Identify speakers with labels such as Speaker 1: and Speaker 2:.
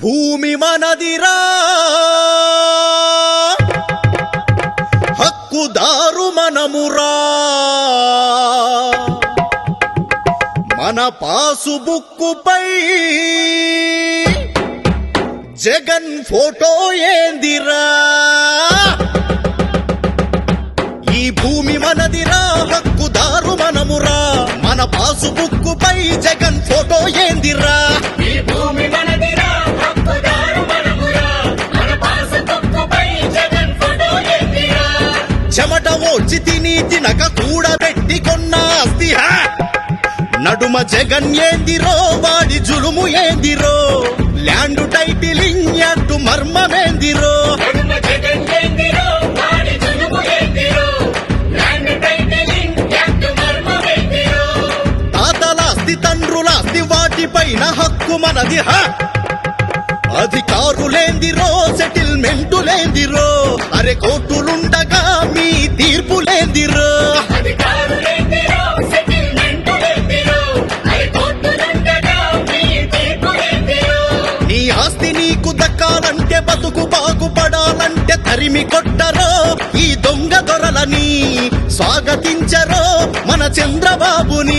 Speaker 1: భూమి మనదిరా, హక్కుదారు మనమురా, మన పాసుబుక్కుపై జగన్ ఫోటో ఏందిరా. ఈ భూమి మనదిరా, హక్కుదారు మనమురా, మన పాసుబుక్కుపై జగన్ ఫోటో ఏందిరా.
Speaker 2: ఈ భూమి మనదిరా, హక్కుదారు మనమురా, మన పాసుబుక్కుపై జగన్ ఫోటో ఏందిరా.
Speaker 1: చెమట ఓడ్చి తినక కూడబెట్టి కొన్న ఆస్తి నడుమ జగన్ ఏందిరో, వాడి జులుము ఏందిరో, ల్యాండ్ టైటిలింగ్ యాక్ట్ మర్మమేందిరో.
Speaker 2: నడుమ జగన్ ఏందిరో, వాడి జులుము ఏందిరో, ల్యాండ్ టైటిలింగ్ యాక్ట్ మర్మమేందిరో.
Speaker 1: తాతలాస్తి తండ్రులాస్తి వాటిపైన హక్కు మనది అధికారులేందిరో, సెటిల్మెంటులేందిరో, అరే కోర్టులుండగా మీ తీర్పులేందిరో.
Speaker 2: అధికారులేందిరో, సెటిల్మెంటులేందిరో, అరే కోర్టులుండగా మీ తీర్పులేందిరో.
Speaker 1: నీ ఆస్తి నీకు దక్కాలంటే, బతుకు బాగుపడాలంటే తరిమి కొట్టరో ఈ దొంగ దొరలని, స్వాగతించరో మన చంద్రబాబుని.